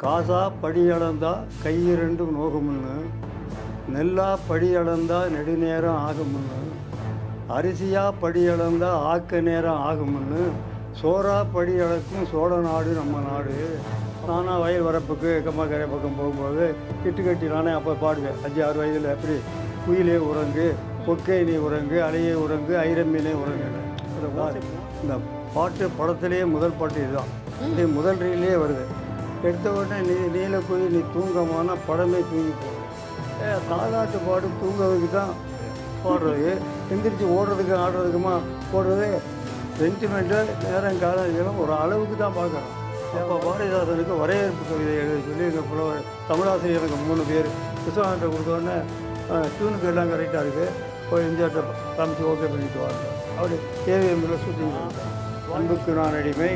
காசா படியளந்தா கையிரண்டும் நோகுமுன்னு, நெல்லா படியளந்தா நெடுநேரம் ஆகுமுன்னு, அரிசியா படியளந்தா ஆக்க நேரம் ஆகுமுன்னு, சோறா படி அளக்கும் சோழ நாடு நம்ம நாடு. நானாக வயல் வரப்புக்கு கம்மாக்கரை பக்கம் போகும்போது கிட்டு கட்டி நானே அப்போ பாடுவேன். 5-6 வயதில் எப்படி குயிலே உறங்கு, கொக்கை நீ உறங்கு, அலையே உறங்கு, ஐரம்மீனே உறங்குன்னு. இந்த பாட்டு படத்திலேயே முதல் பாட்டு இதுதான். இது முதல் ரீலே வருது. எடுத்த உடனே நீலக்குயில் நீ தூங்கமான படமே தூங்கி போகுது. தாலாட்டு பாடு தூங்குறதுக்கு தான் பாடுறது, எந்திரிச்சு ஓடுறதுக்கு ஆடுறதுக்குமா போடுறது. சென்டிமெண்ட்டு நேரம் காலம் ஒரு அளவுக்கு தான் பார்க்குறோம். அப்போ பாரதிதாசனுக்கு வரவேற்பு கவிதை எழுத சொல்லி எங்கள் புலவர் தமிழாசிரியர் எனக்கு 3 பேர் விஸ்வநாதத்தை கொடுத்தோடனே டியூனுக்கு எல்லாம் கரெக்டாக இருக்குது, போய் எம்ஜிஆர்ட்ட காமிச்சு ஓகே பண்ணிட்டு வாங்க. அப்படி ஏவிஎம்மில் ஷூட்டிங் அன்புக்கு நான் அடிமை,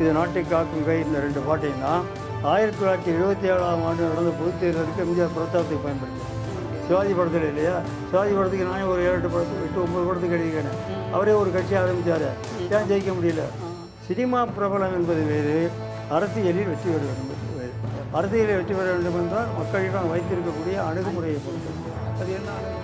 இது நாட்டை காக்கும் கை, இந்த 2 பாட்டையும் தான் 1977ஆம் ஆண்டு நடந்த பொதுத் தேர்தலுக்கு எம்ஜிஆர் பிரச்சாரத்துக்கு பயன்படுத்தி. சிவாஜி படத்தில் இல்லையா, சிவாஜி படத்துக்கு நானே ஒரு 7-8 படத்துக்கு 8-9 படத்துக்கு எழுதிக்கிறேன். அவரே ஒரு கட்சி ஆரம்பித்தார், ஏன் ஜெயிக்க முடியல? சினிமா பிரபலம் என்பது வேறு, அரசியலில் வெற்றி பெற வேண்டும் என்பது வேறு. அரசியலில் வெற்றி பெற வேண்டும் என்றால் மக்களிடம் வைத்திருக்கக்கூடிய அணுகுமுறையை பொறுத்து. அது என்ன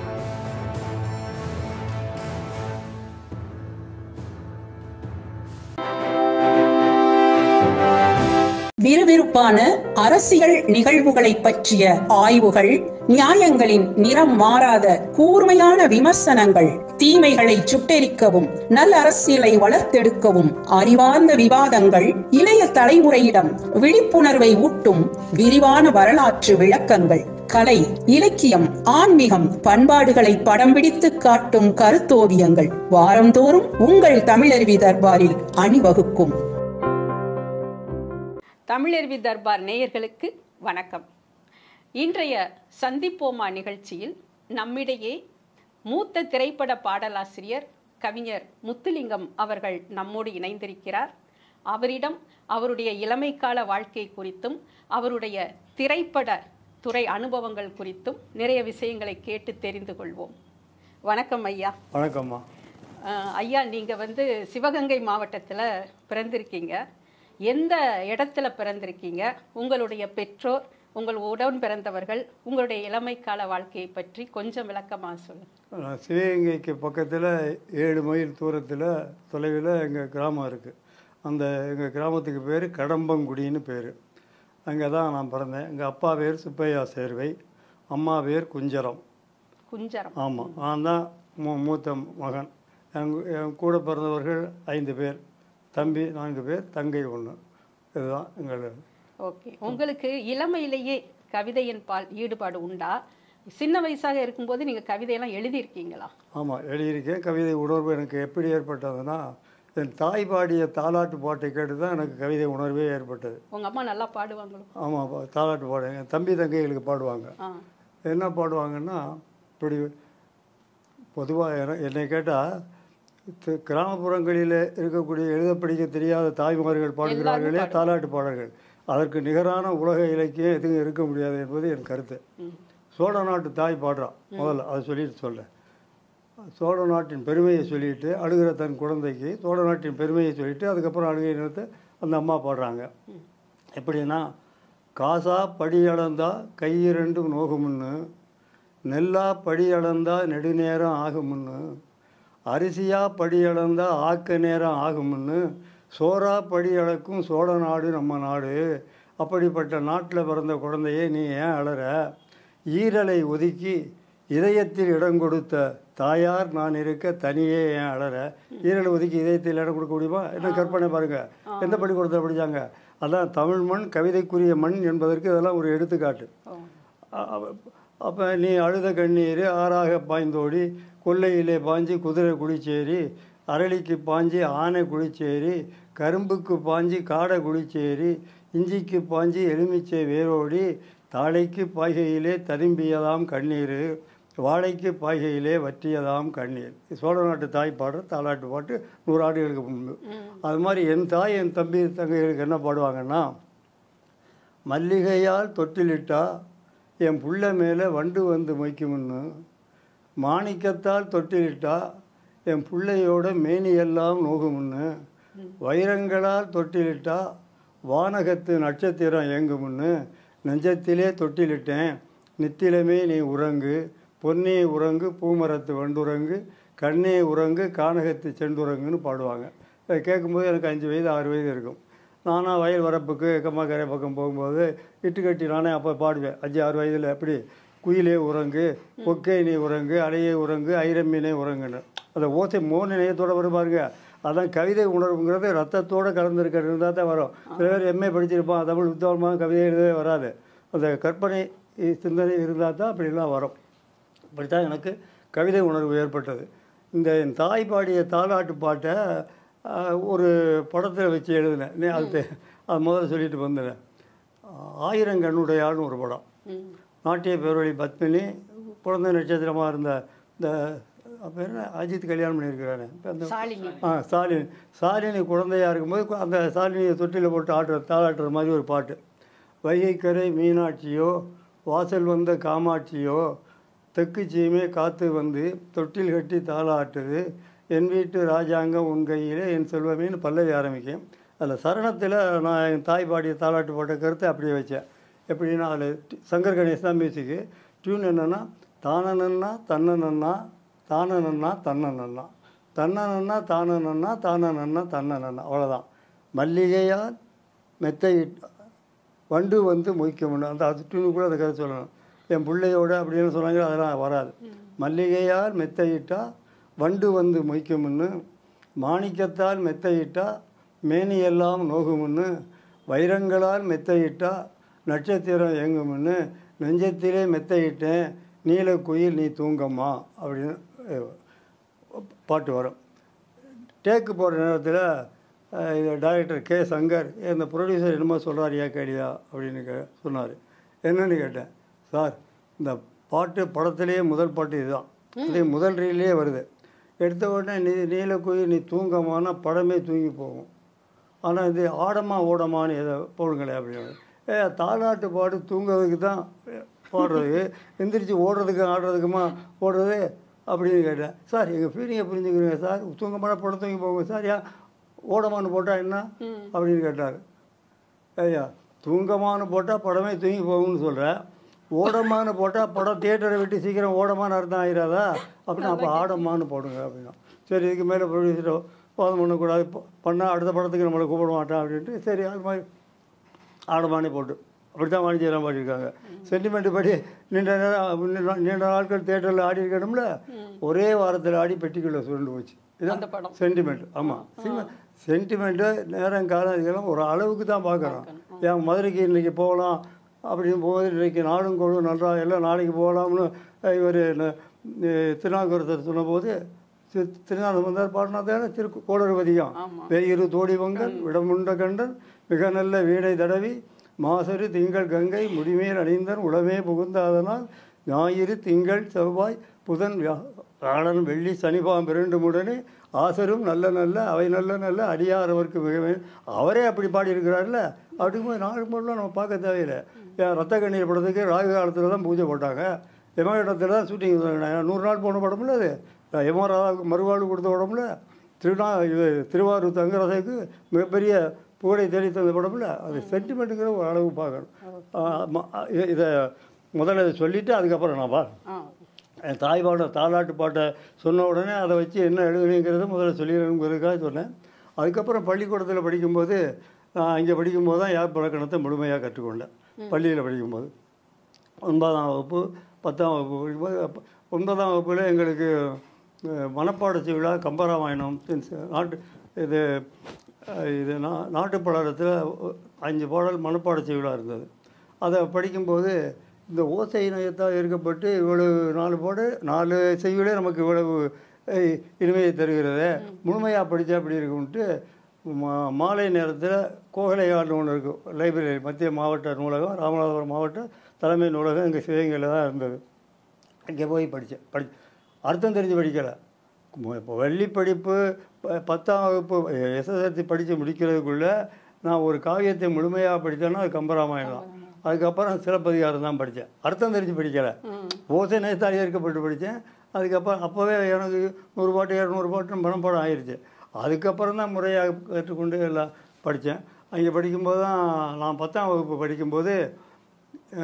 விறுவிறுப்பான அரசியல் நிகழ்வுகளை பற்றிய ஆய்வுகள், நியாயங்களின் நிறம் மாறாத கூர்மையான விமர்சனங்கள், தீமைகளை சுட்டெரிக்கவும் நல்ல அரசியலை வளர்த்தெடுக்கவும் அறிவார்ந்த விவாதங்கள், இளைய தலைமுறையிடம் விழிப்புணர்வை ஊட்டும் விரிவான வரலாற்று விளக்கங்கள், கலை, இலக்கியம், ஆன்மீகம், பண்பாடுகளை படம் பிடித்து காட்டும் கருத்தோவியங்கள் வாரந்தோறும் உங்கள் தமிழருவி தர்பாரில் அணிவகுக்கும். தமிழருவி தர்பார் நேயர்களுக்கு வணக்கம். இன்றைய சந்திப்போமா நிகழ்ச்சியில் நம்மிடையே மூத்த திரைப்பட பாடலாசிரியர் கவிஞர் முத்துலிங்கம் அவர்கள் நம்மோடு இணைந்திருக்கிறார். அவரிடம் அவருடைய இளமைக்கால வாழ்க்கை குறித்தும் அவருடைய திரைப்பட துறை அனுபவங்கள் குறித்தும் நிறைய விஷயங்களை கேட்டு தெரிந்து கொள்வோம். வணக்கம் ஐயா. வணக்கம்மா. ஐயா, நீங்கள் சிவகங்கை மாவட்டத்தில் பிறந்திருக்கீங்க. எந்த இடத்துல பிறந்திருக்கீங்க? உங்களுடைய பெற்றோர், உங்கள் உடன் பிறந்தவர்கள், உங்களுடைய இளமைக்கால வாழ்க்கையை பற்றி கொஞ்சம் விளக்கமாக சொல்லுங்கள். சிவகங்கைக்கு பக்கத்தில் 7 மைல் தூரத்தில் தொலைவில் எங்கள் கிராமம் இருக்குது. அந்த எங்கள் கிராமத்துக்கு பேர் கடம்பங்குடின்னு பேர். அங்கே தான் நான் பிறந்தேன். எங்கள் அப்பா பேர் சுப்பையா சேர்வை, அம்மா பேர் குஞ்சரம். குஞ்சரம்? ஆமாம், நான் தான் மூத்த மகன். என் கூட பிறந்தவர்கள் 5 பேர், தம்பி 4 பேர், தங்கை 1. இதுதான் எங்கள். ஓகே. உங்களுக்கு இளமையிலேயே கவிதையின் பால் ஈடுபாடு உண்டா? சின்ன வயசாக இருக்கும்போது நீங்கள் கவிதையெல்லாம் எழுதியிருக்கீங்களா? ஆமாம், எழுதியிருக்கேன். கவிதை உணர்வு எனக்கு எப்படி ஏற்பட்டதுன்னா, என் தாய் பாடிய தாலாட்டு பாட்டை கேட்டு தான் எனக்கு கவிதை உணர்வே ஏற்பட்டது. உங்கள் அம்மா நல்லா பாடுவாங்களோ? ஆமாம், தாலாட்டு பாடு என் தம்பி தங்கைகளுக்கு பாடுவாங்க. என்ன பாடுவாங்கன்னா, இப்படி பொதுவாக என்னை கேட்டால் கிராமப்புறங்களில் இருக்கக்கூடிய எழுத படிக்க தெரியாத தாய்மார்கள் பாடுகிறார்களே தாலாட்டு பாடல்கள், அதற்கு நிகரான உலக இலக்கியம் எதுவும் இருக்க முடியாது என்பது என் கருத்து. சோழ நாட்டு தாய் பாடுறான், முதல்ல அதை சொல்லிட்டு சொல்ல. சோழ நாட்டின் பெருமையை சொல்லிட்டு அழுகிற தன் குழந்தைக்கு சோழ நாட்டின் பெருமையை சொல்லிட்டு அதுக்கப்புறம் அழுகை நிறுத்த அந்த அம்மா பாடுறாங்க. எப்படின்னா, காசா படியளந்தா கையிரண்டும் நோகுமுன்னு, நெல்லா படியளந்தா நெடுநேரம் ஆகுமுன்னு, அரிசியா படியளந்தா ஆக்க நேரம் ஆகுமுன்னு, சோறா படி அளக்கும் சோழ நாடு நம்ம நாடு. அப்படிப்பட்ட நாட்டில் பிறந்த குழந்தையே நீ ஏன் அழற? ஈரலை ஒதுக்கி இதயத்தில் இடம் கொடுத்த தாயார் நான் இருக்க தனியே ஏன் அழற? ஈரலை ஒதுக்கி இதயத்தில் இடம் கொடுக்க முடியுமா? என்ன கற்பனை பாருங்கள், எந்த பள்ளிக்கூடத்தில் படித்தாங்க? அதான் தமிழ் மண் கவிதைக்குரிய மண் என்பதற்கு இதெல்லாம் ஒரு எடுத்துக்காட்டு. அப்போ நீ அழுத கண்ணீர் ஆறாக பாய்ந்தோடி, கொல்லையிலே பாஞ்சி குதிரை குடிச்சேரி, அரளிக்கு பாஞ்சி ஆனை குடிச்சேரி, கரும்புக்கு பாஞ்சி காடை குடிச்சேரி, இஞ்சிக்கு பாஞ்சி எலுமிச்சை வேரோடி, தாளைக்கு பாய்கையிலே ததும்பியதாம் கண்ணீர், வாழைக்கு பாய்கையிலே வற்றியதாம் கண்ணீர். சோழ நாட்டு தாய் பாடுற தாலாட்டு பாட்டு 100 ஆண்டுகளுக்கு முன்பு. அது மாதிரி என் தாய் என் தம்பி தங்கைகளுக்கு என்ன பாடுவாங்கன்னா, மல்லிகையால் தொட்டிலிட்டா என் புள்ள மேலே வண்டு வந்து மொய்க்குமுன்னு, மாணிக்கத்தால் தொட்டிலிட்டா என் பிள்ளையோட மேனியெல்லாம் நோகுமுன்னு, வைரங்களால் தொட்டிலிட்டா வானகத்து நட்சத்திரம் ஏங்குமுன்னு நெஞ்சத்திலே தொட்டிலிட்டேன் நித்திலமே நீ உறங்கு பொன்னே உறங்கு பூமரத்து வண்டுறங்கு கண்ணே உறங்கு கானகத்து செண்டுறங்குன்னு பாடுவாங்க. இதை கேட்கும்போது எனக்கு 5 வயது 6 வயது இருக்கும். நானாக வயல் வரப்புக்கு கம்மாக்கரை பக்கம் போகும்போது இட்டுக்கட்டி நானே அப்போ பாடுவேன் 5 6 வயதில். எப்படி குயிலே உறங்கு கொக்கை நீ உறங்கு அலையே உறங்கு ஐரம்மீனே உறங்குன்னு அந்த ஓசை மோன நிலையத்தோடு வரும் பாருங்க. அதான் கவிதை உணர்வுங்கிறது ரத்தத்தோடு கலந்துருக்கிறது இருந்தால் தான் வரும். சில பேர் எம்ஏ படிச்சிருப்பான் தமிழ் உத்தவமாக கவிதை எழுதவே வராது. அந்த கற்பனை சிந்தனை இருந்தால் தான் அப்படிலாம் வரும். அப்படித்தான் எனக்கு கவிதை உணர்வு ஏற்பட்டது. இந்த என் தாய் பாடிய தாலாட்டு பாட்டை ஒரு படத்தில் வச்சு எழுதினேன். அது முதல்ல சொல்லிட்டு வந்துடுறேன். 1000 கண்ணுடையாள்னு ஒரு படம். நாட்டிய பேரொழி பத்மினி குழந்தை நட்சத்திரமாக இருந்த இந்த பேர் அஜித் கல்யாணம் பண்ணியிருக்கிறானே அந்த சாலினி குழந்தையாக இருக்கும்போது அந்த சாலினியை தொட்டியில் போட்டு தாளாட்டுற மாதிரி ஒரு பாட்டு. வைகைக்கரை மீனாட்சியோ வாசல் வந்த காமாட்சியோ தெற்கு சீமே காத்து வந்து தொட்டில் கட்டி தாளாட்டுது என் வீட்டு ராஜாங்கம் உன் கையிலே என் செல்வமேன்னு பல்லவி ஆரம்பிக்கும். அதில் சரணத்தில் நான் என் தாய் பாடிய தாளாட்டு போட்ட கருத்தை அப்படியே வச்சேன். எப்படின்னா அதில் சங்கர் கணேஷ் தான் மியூசிக்கு. டியூன் என்னென்னா தானநன்னா தன்னநன்னா தானநன்னா தன்னநன்னா தன்னநன்னா தானநன்னா தானநன்னா தன்னநன்னா அவ்வளோதான். மல்லிகையால் மெத்தை வண்டு வந்து மொய்க்கணும் அந்த அது டியூனு கூட அந்த கதை சொல்லணும். என் பிள்ளையோட அப்படின்னு சொன்னாங்க அதெல்லாம் வராது. மல்லிகையால் மெத்தையிட்டா வண்டு வந்து மொய்க்கும்னு மாணிக்கத்தால் மெத்தையிட்டா மேனியெல்லாம் நோகும்னு வைரங்களால் மெத்தையிட்டா நட்சத்திரம் ஏங்கும்னு நெஞ்சத்திலே மெத்தையிட்டேன் நீலக்குயில் நீ தூங்கம்மா அப்படின்னு பாட்டு வரும். டேக்கு போகிற நேரத்தில் இது டைரக்டர் கே சங்கர் இந்த ப்ரொடியூசர் என்னமோ சொல்கிறாரியா கேடியா அப்படின்னு சொன்னார். என்னன்னு கேட்டேன். சார் இந்த பாட்டு படத்துலேயே முதல் பாட்டு இதுதான். அதே முதல் ரீல்லே வருது. எடுத்த உடனே நீலக்குயில் நீ தூங்கமானா படமே தூங்கி போகும். ஆனால் இது ஆடமா ஓடமான்னு எதை போடுங்களேன் அப்படின்னு. தாலாட்டு பாடு தூங்குறதுக்கு தான் பாடுறது, எந்திரிச்சு ஓடுறதுக்கு ஆடுறதுக்குமா ஓடுறது அப்படின்னு கேட்டேன். சார் எங்கள் ஃபீலிங்கை புரிஞ்சுக்கிறீங்க சார், தூங்கமான படம் தூங்கி போங்க சார், ஏன் ஓடமானு போட்டால் என்ன அப்படின்னு கேட்டார். ஐயா தூங்கமானு போட்டால் படமே தூங்கி போகும்னு சொல்கிறேன், ஓடமானு போட்டால் படம் தியேட்டரை விட்டு சீக்கிரம் ஓடமான அர்த்தம் ஆகிடாதா அப்படின்னு அப்போ ஆடமானு போடுங்க அப்படின்னா. சரி இதுக்கு மேலே ப்ரொடியூசரோ வாதம் பண்ணக்கூடாது, பண்ணால் அடுத்த படத்துக்கு நம்மளை கூப்பிட மாட்டான் அப்படின்ட்டு சரி அது மாதிரி ஆடமானே போட்டு அப்படி தான் வாணிஜெல்லாம் பாடியிருக்காங்க. சென்டிமெண்ட் படி நீண்ட நாட்கள் தியேட்டரில் ஆடி இருக்கணும்ல, ஒரே வாரத்தில் ஆடி பெட்டிக்குள்ளே சுருண்டு போச்சு. இதுதான் சென்டிமெண்ட். ஆமாம், சென்டிமெண்ட்டு நேரம் காலம் இதெல்லாம் ஒரு அளவுக்கு தான் பார்க்குறோம். ஏன் மதுரைக்கு இன்றைக்கி போகலாம் அப்படின்னு போகுது, இன்றைக்கி நாடும் கொழுவும் நல்லா எல்லாம் நாளைக்கு போகலாம்னு இவர் திருநாவுக்கரசர் சொன்னபோது திருநாள் வந்தார் பாடினா தானே கோளறுவதிகம். வெயிறு தோடிவங்கள் விடமுண்ட கண்டன் மிக நல்ல வீணை தடவி மாசரு திங்கள் கங்கை முடிமேல் அணிந்தன் உளமே புகுந்தாதனால் ஞாயிறு திங்கள் செவ்வாய் புதன் வியாழன் வெள்ளி சனிபாம் 2 உடனே ஆசரும் நல்ல நல்ல அவை நல்ல நல்ல அடியாரவருக்கு மிகவே அவரே அப்படி பாடியிருக்கிறார்ல. அப்படிங்கும்போது நாலு மூணுலாம் நம்ம பார்க்க தேவையில்லை. ரத்த கண்ணீர் படத்துக்கு ராகு காலத்தில் தான் பூஜை போட்டாங்க, யமகண்டத்தில் தான் ஷூட்டிங் 100 நாள் போன படம்ல அது. யமராவுக்கு மறுவாழ்வு கொடுத்த படம்ல, திருவாரூர் தங்கரசைக்கு மிகப்பெரிய புகழை தேடி தந்த படம்ல. அது சென்டிமெண்ட்டுங்கிற ஒரு அளவு பார்க்கணும். இதை முதல்ல சொல்லிவிட்டு அதுக்கப்புறம் நான் என் தாய்பாட தாலாட்டு பாட்டை சொன்ன உடனே அதை வச்சு என்ன எழுதுனீங்கிறத முதல்ல சொல்லிடணுங்கிறதுக்காக சொன்னேன். அதுக்கப்புறம் பள்ளிக்கூடத்தில் படிக்கும்போது இங்கே படிக்கும்போது தான் யார் பழக்கணத்தை முழுமையாக கற்றுக்கொண்டேன். பள்ளியில் படிக்கும்போது 9ஆம் வகுப்பு 10ஆம் வகுப்பு படிக்கும்போது 9ஆம் வகுப்பில் எங்களுக்கு மனப்பாடச்சி விழா கம்பராமாயணம் இது நாட்டுப்பாடத்தில் 5 பாடல் மனப்பாடச்சி விழா இருந்தது. அதை படிக்கும்போது இந்த ஓசை இணையத்தால் இருக்கப்பட்டு இவ்வளவு 4 செய்யுளே நமக்கு இவ்வளவு இனிமையை தருகிறது, முழுமையாக படித்தா அப்படி இருக்குன்ட்டு மாலை நேரத்தில் கோகலையாண்டு ஒன்று இருக்கும், லைப்ரரி மத்திய மாவட்ட நூலகம், ராமநாதபுரம் மாவட்ட தலைமை நூலகம் எங்கள் சிவகங்கையில் தான் இருந்தது. இங்கே போய் படித்தேன். அர்த்தம் தெரிஞ்சு படிக்கலை. இப்போ பள்ளி படிப்பு 10ஆம் வகுப்பு எஸ்எஸ்எல்சி படித்து முடிக்கிறதுக்குள்ளே நான் ஒரு காவியத்தை முழுமையாக படித்தேன்னா அது கம்பராமாயணம் தான். அதுக்கப்புறம் சிலப்பதிகாரம் தான் படித்தேன், அர்த்தம் தெரிஞ்சு படிக்கலை. ஓசை நேசத்தால் ஏற்கப்பட்டு படித்தேன். அதுக்கப்புறம் அப்போவே எனக்கு 100 பாட்டு 200 பாட்டு மனப்பாடம் ஆயிடுச்சு. அதுக்கப்புறம் தான் முறையாக கற்றுக்கொண்டு எல்லாம் படித்தேன். அங்கே படிக்கும்போது தான் நான் 10ஆம் வகுப்பு படிக்கும்போது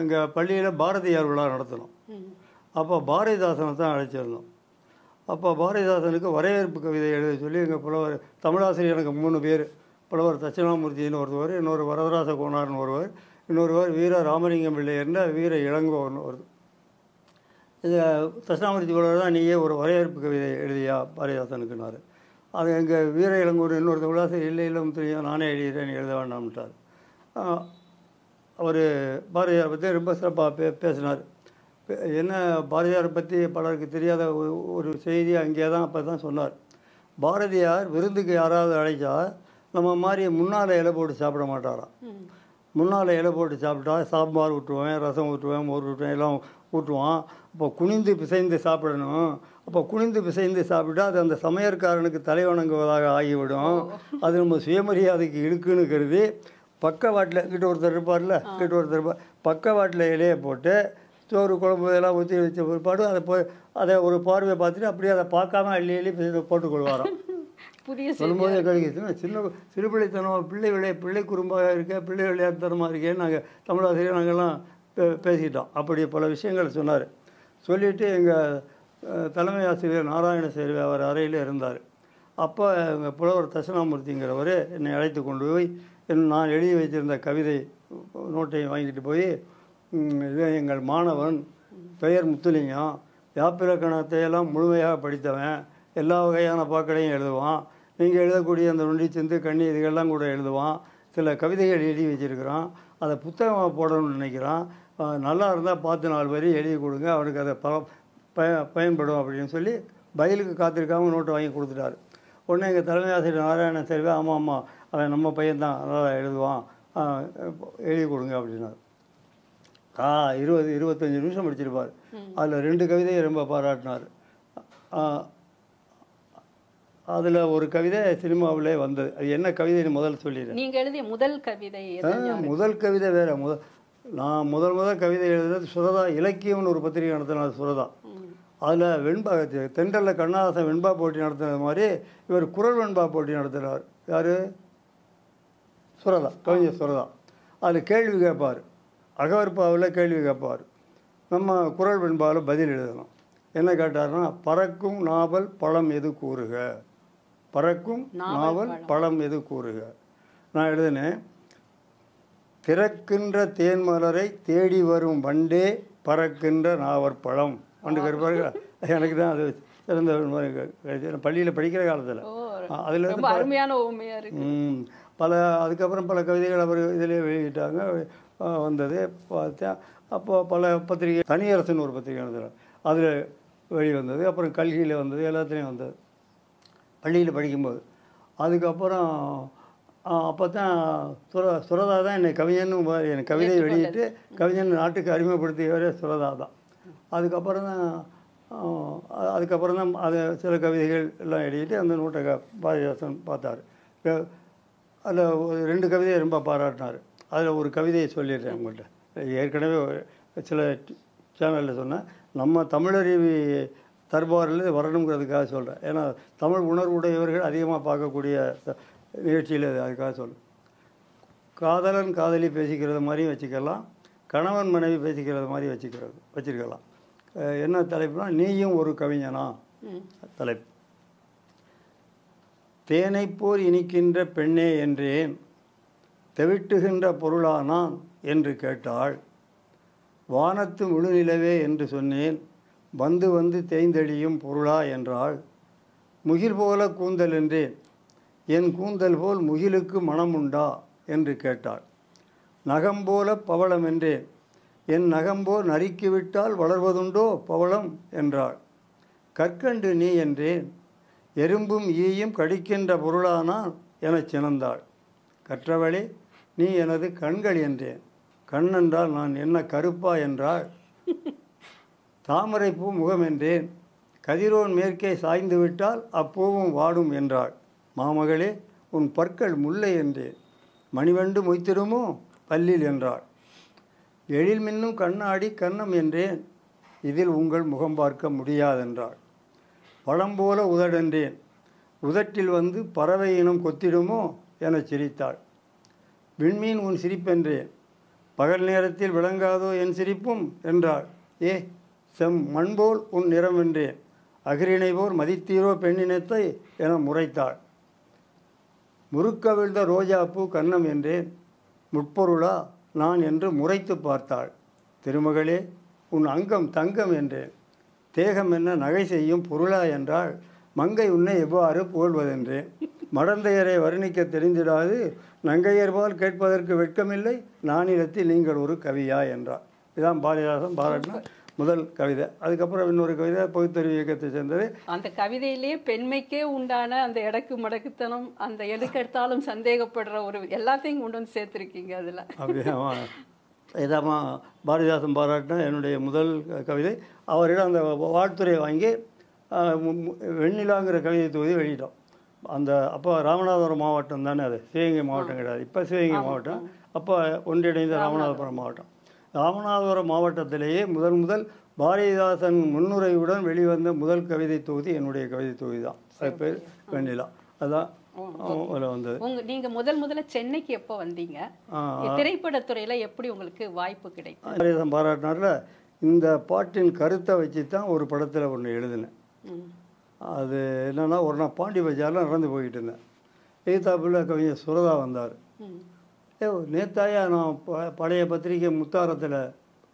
எங்கள் பள்ளியில் பாரதியார் விழா நடத்தினோம். அப்போ பாரதிதாசனை தான் அழைச்சிருந்தோம். அப்போ பாரதிதாசனுக்கு வரவேற்பு கவிதை எழுத சொல்லி எங்கள் புலவர் தமிழாசிரியர் எனக்கு 3 பேர், புலவர் தட்சிணாமூர்த்தின்னு ஒருவர், இன்னொரு வரதராச கோனார்னு ஒருவர், இன்னொருவர் வீர ராமலிங்கம் பிள்ளை என்ற வீர இளங்கோன்னு வருது. இது தட்சிணாமூர்த்தி புலவர் தான் நீயே ஒரு வரவேற்பு கவிதை எழுதியா பாரதிதாசனுக்குனாரு. அது எங்கள் வீர இளங்கோடு இன்னொரு தமிழாசிரியர் இல்லை தெரியும் நானே எழுதுகிறேன் எழுத வேண்டாம்ட்டார். அவர் பாரதியாரை பற்றி ரொம்ப சிறப்பாக பேசினார். என்ன பாரதியாரை பற்றி பலருக்கு தெரியாத ஒரு செய்தி அங்கே தான் அப்போ தான் சொன்னார். பாரதியார் விருந்துக்கு யாராவது அழைச்சா நம்ம மாதிரி முன்னால் இலை போட்டு சாப்பிட மாட்டாராம். முன்னால் இலை போட்டு சாப்பிட்டா சாம்பார் ஊற்றுவேன், ரசம் ஊற்றுவேன், மோர் ஊற்றுவேன், எல்லாம் ஊற்றுவான். அப்போ குனிந்து பிசைந்து சாப்பிடணும். அப்போ குனிந்து பிசைந்து சாப்பிட்டா அது அந்த சமையற்காரனுக்கு தலைவணங்குவதாக ஆகிவிடும். அது நம்ம சுயமரியாதைக்கு இழுக்குன்னு கருதி பக்கவாட்டில் கிட்ட ஒருத்தர் இருப்பார்ல, கிட்ட ஒருத்தர் இருப்பார், பக்கவாட்டில் இலையை போட்டு சோறு குழம்பு இதெல்லாம் ஊற்றி வச்ச பிற்பாடு அதை ஒரு பார்வையை பார்த்துட்டு அப்படியே அதை பார்க்காம அள்ளி அள்ளி போட்டுக்கொள்வாராம். சொல்லும்போது கிடைக்குது சின்ன சிறுபிள்ளைத்தனம், பிள்ளை குறும்பாக இருக்க, பிள்ளை விளையாட்டுத்தனமாக இருக்கேன்னு நாங்கள் தமிழாசிரியர் நாங்கள்லாம் பேசிக்கிட்டோம். அப்படி பல விஷயங்கள் சொன்னார். சொல்லிவிட்டு எங்கள் தலைமை ஆசிரியர் நாராயண சேர்வை அவர் அறையில் இருந்தார். அப்போ எங்கள் புலவர் தட்சிணாமூர்த்திங்கிறவர் என்னை அழைத்து கொண்டு போய் நான் எழுதி வைத்திருந்த கவிதை நோட்டையும் வாங்கிட்டு போய், எங்கள் மாணவன் பெயர் முத்துலிங்கம், யாப்பிலக்கணத்தையெல்லாம் முழுமையாக படித்தவன், எல்லா வகையான பாக்களையும் எழுதுவான், நீங்கள் எழுதக்கூடிய அந்த நொண்டிச்சிந்து கண்ணி இதுகள்லாம் கூட எழுதுவான், சில கவிதைகள் எழுதி வச்சுருக்கிறான், அதை புத்தகமாக போடணும்னு நினைக்கிறான், நல்லா இருந்தால் பார்த்து 4 வரி எழுதி கொடுங்க, அவனுக்கு அதை பயன்படும் அப்படின்னு சொல்லி பதிலுக்கு காத்திருக்காமல் நோட்டை வாங்கி கொடுத்துட்டாரு. உடனே எங்கள் தலைமை ஆசிரியர் நாராயண சேர்வே, ஆமாம் அவன் நம்ம பையன்தான் நல்லா எழுதுவான், எழுதி கொடுங்க அப்படின்னாரு. 20-25 நிமிஷம் படிச்சிருப்பார். அதில் 2 கவிதையை ரொம்ப பாராட்டினார். அதில் ஒரு கவிதை சினிமாவிலே வந்தது. அது என்ன கவிதைன்னு முதல்ல சொல்லிடுறேன். நீங்கள் எழுதிய முதல் கவிதை? முதல் கவிதை வேறு. நான் முதல் கவிதை எழுதுறது சுரதா இலக்கியம்னு ஒரு பத்திரிகை நடத்தினார் சுரதா. அதில் வெண்பா தென்றலில் கண்ணதாசன் வெண்பா போட்டி நடத்துனது மாதிரி இவர் குரல் வெண்பா போட்டி நடத்துகிறார். யார்? சுரதா, கவிஞர் சுரதா. அதில் கேள்வி கேட்பார், அகவற்பாவில் கேள்வி கேட்பார், நம்ம குரல் வெண்பாவில் பதில் எழுதணும். என்ன கேட்டார்னா, பறக்கும் நாவல் பழம் எது கூறுக, பறக்கும் நாவல் பழம் எது கூறுக. நான் எழுதினேன், திறக்கின்ற தேன்மலரை தேடி வரும் வண்டே பறக்கின்ற நாவற்பழம். வண்டு கருப்பார்கள். எனக்கு தான் அது சிறந்த பள்ளியில் படிக்கிற காலத்தில் அதில் அருமையான ஓமையாக இருக்கு. அதுக்கப்புறம் பல கவிதைகள் அவர் இதிலே வெளியிட்டாங்க, வந்தது பார்த்தேன். அப்போது பல பத்திரிகை, தனியரசுன்னு ஒரு பத்திரிகை நடத்துகிறார், அதில் வெளிவந்தது. அப்புறம் கல்கியில் வந்தது, எல்லாத்துலேயும் வந்தது பள்ளியில் படிக்கும்போது. அதுக்கப்புறம் அப்போ தான் சுரதா தான் என்னை கவிஞன்னு என் கவிதையை வெளியிட்டு கவிஞன் நாட்டுக்கு அறிமுகப்படுத்தியவரே சுரதா தான். அதுக்கப்புறம் தான் அது சில கவிதைகள் எல்லாம் எழுதிட்டு அந்த நூட்டை பாரதிதாசன் பார்த்தார். அதில் 2 கவிதையை ரொம்ப பாராட்டினார். அதில் ஒரு கவிதையை சொல்லிடுறேன் உங்கள்கிட்ட. ஏற்கனவே சில சேனலில் சொன்னேன், நம்ம தமிழறிவி தர்பாரில் வரணுங்கிறதுக்காக சொல்கிறேன். ஏன்னா தமிழ் உணர்வுடையவர்கள் அதிகமாக பார்க்கக்கூடிய நிகழ்ச்சியில் அதுக்காக சொல்கிறேன். காதலன் காதலி பேசிக்கிறது மாதிரியும் வச்சுக்கலாம், கணவன் மனைவி பேசிக்கிறது மாதிரி வச்சுருக்கலாம். என்ன தலைப்புனா, நீயும் ஒரு கவிஞனா தலைப்பு. தேனைப்போர் இனிக்கின்ற பெண்ணே என்றேன், தெவிட்டுகின்ற பொருளானான் என்று கேட்டாள். வானத்து முழுநிலவே என்று சொன்னேன், வந்து வந்து தேய்ந்தெளியும் பொருளா என்றாள். முகில் போல கூந்தல் என்றேன், என் கூந்தல் போல் முகிலுக்கு மனம் உண்டா என்று கேட்டாள். நகம்போல பவளம் என்றேன், என் நகம்போல் நறுக்கிவிட்டால் வளர்வதுண்டோ பவளம் என்றாள். கற்கண்டு நீ என்றேன், எறும்பும் ஈயும் கடிக்கின்ற பொருளானான் எனச் சினந்தாள். கற்றவளே நீ எனது கண்கள் என்றேன், கண் என்றால் நான் என்ன கருப்பா என்றாள். தாமரைப்பூ முகம் என்றேன், கதிரோன் மேற்கே சாய்ந்து விட்டால் அப்பூவும் வாடும் என்றாள். மாமகளே உன் பற்கள் முல்லை என்றேன், மணிவண்டு மொய்த்திடுமோ பல்லில் என்றாள். எழில் மின்னும் கண்ணாடி கன்னம் என்றேன், இதில் உங்கள் முகம் பார்க்க முடியாதென்றாள். பழம்போல உதடென்றேன், உதட்டில் வந்து பறவை இனம் கொத்திடுமோ எனச் சிரித்தாள். விண்மீன் உன் சிரிப்பென்றேன், பகல் நேரத்தில் விளங்காதோ என் சிரிப்பும் என்றாள். ஏ செம் மண்போல் உன் நிறம் என்றேன், அகிரிணை போர் மதித்தீரோ பெண்ணினத்தை என முறைத்தாள். முறுக்க விழுந்த ரோஜா பூ கன்னம் என்றேன், முட்பொருளா நான் என்று முறைத்து பார்த்தாள். திருமகளே உன் அங்கம் தங்கம் என்றேன், தேகம் என்ன நகை செய்யும் பொருளா என்றால், மங்கை உன்னை எவ்வாறு புகழ்வதென்றேன், மடந்தையரை வர்ணிக்க தெரிந்திடாது நங்கையர்பால் கேட்பதற்கு வெட்கமில்லை, நானிலத்தில் நீங்கள் ஒரு கவியா என்றார். இதுதான் பாரதிதாசன் பாராட்டின முதல் கவிதை. அதுக்கப்புறம் இன்னொரு கவிதை பகுத்தறிவு இயக்கத்தை சேர்ந்தது. அந்த கவிதையிலேயே பெண்மைக்கே உண்டான அந்த எடக்கு மடக்குத்தனம், அந்த எதுக்கெடுத்தாலும் சந்தேகப்படுற ஒரு எல்லாத்தையும் கொண்டு வந்து சேர்த்துருக்கீங்க அதில். அப்படியே இதாம்மா பாரதிதாசன் பாராட்டின என்னுடைய முதல் கவிதை. அவரிடம் அந்த வாழ்த்துறை வாங்கி வெண்ணிலாங்கிற கவிதை தொகுதி வெளியிட்டோம். அந்த அப்போ ராமநாதபுரம் மாவட்டம் தானே, அது சிவகங்கை மாவட்டம் கிடையாது, இப்போ சிவகங்கை மாவட்டம், அப்போ ஒன்றிணைந்த ராமநாதபுரம் மாவட்டம். ராமநாதபுரம் மாவட்டத்திலேயே முதல் பாரதிதாசன் முன்னுரையுடன் வெளிவந்த முதல் கவிதை தொகுதி என்னுடைய கவிதை தொகுதி தான். அது பேர் வெண்ணிலா. அதுதான் வந்தது. நீங்க முதல்ல சென்னைக்கு எப்போ வந்தீங்க? திரைப்படத்துறையில எப்படி உங்களுக்கு வாய்ப்பு கிடைக்கும்? பாரதிதாசன் பாராட்டினார்ல, இந்த பாட்டின் கருத்தை வச்சு தான் ஒரு படத்தில் ஒன்று எழுதினேன். அது என்னன்னா, ஒரு நாள் பாண்டி பஜாரில் நடந்து போய்கிட்டு இருந்தேன். எய்தாப்புல கவிஞர் சுரதா வந்தார். நேத்தாயா நான் பழைய பத்திரிக்கை முத்தாரத்தில்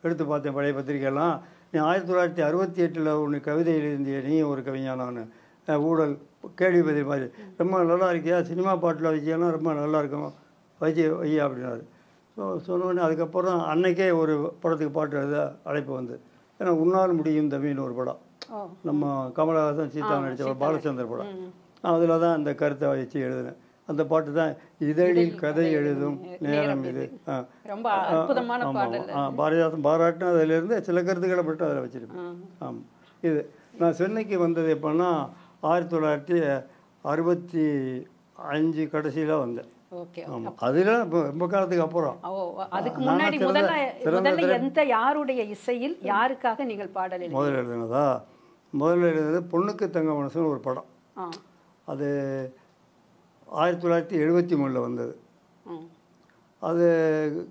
எடுத்து பார்த்தேன், பழைய பத்திரிக்கைலாம். நீ 1968 ஒன்று கவிதை எழுதிய நீ ஒரு கவிஞனானு, ஊழல் கேள்விப்பதி மாதிரி ரொம்ப நல்லா இருக்கியா, சினிமா பாட்டில் வச்சியெல்லாம் ரொம்ப நல்லா இருக்கும், வச்சு வையா அப்படின்னாரு. சொன்னோடனே அதுக்கப்புறம் அன்னைக்கே ஒரு படத்துக்கு பாட்டு எழுத அழைப்பு வந்து, ஏன்னா உன்னால் முடியும் தம்பின்னு ஒரு படம், நம்ம கமலஹாசன் சீதா நடித்த ஒரு பாலச்சந்தர் படம், அதில் தான் அந்த கருத்தை வச்சு எழுதினேன். அந்த பாட்டு தான் இதழில் கதை எழுதும் நேரம் இது. பாரதிதாசன் பாராட்டின அதிலிருந்து சில கருத்துக்களை மட்டும் அதில் வச்சுருப்பேன். ஆமாம். இது நான் சென்னைக்கு வந்தது எப்போன்னா 1965 கடைசியில் வந்தேன். ஆமாம். அதில் ரொம்ப காலத்துக்கு அப்புறம். அதுக்கு முன்னாடி எந்த யாருடைய இசையில் யாருக்காக நீங்கள் பாடல் முதல்ல எழுதுனது பொண்ணுக்கு தங்க மனசுன்னு ஒரு படம். அது 1973 வந்தது. அது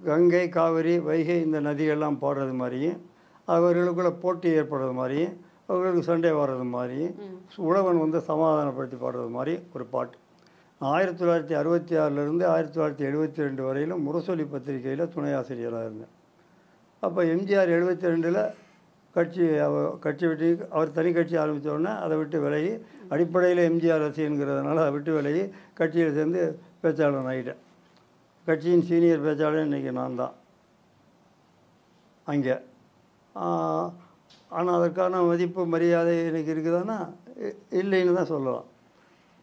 கங்கை காவிரி வைகை இந்த நதியெல்லாம் பாடுறது மாதிரியும், அவர்களுக்குள்ள போட்டி ஏற்படுறது மாதிரியும், அவர்களுக்கு சண்டை வர்றது மாதிரியும், உழவன் வந்து சமாதானப்படுத்தி பாடுறது மாதிரி ஒரு பாட்டு. 1966 1972 வரையிலும் முரசொலி பத்திரிகையில் துணை ஆசிரியராக இருந்தேன். அப்போ எம்ஜிஆர் 72 கட்சி விட்டு அவர் தனி கட்சி ஆரம்பித்த உடனே அதை விட்டு விலகி, அடிப்படையில் எம்ஜிஆர் ரசிகங்கிறதுனால அதை விட்டு விலகி கட்சியில் சேர்ந்து பேச்சாளர் ஆகிட்டேன். கட்சியின் சீனியர் பேச்சாளர் இன்றைக்கி நான் தான் அங்கே. ஆனால் அதற்கான மதிப்பு மரியாதை எனக்கு இருக்குதானா இல்லைன்னு தான் சொல்லலாம்.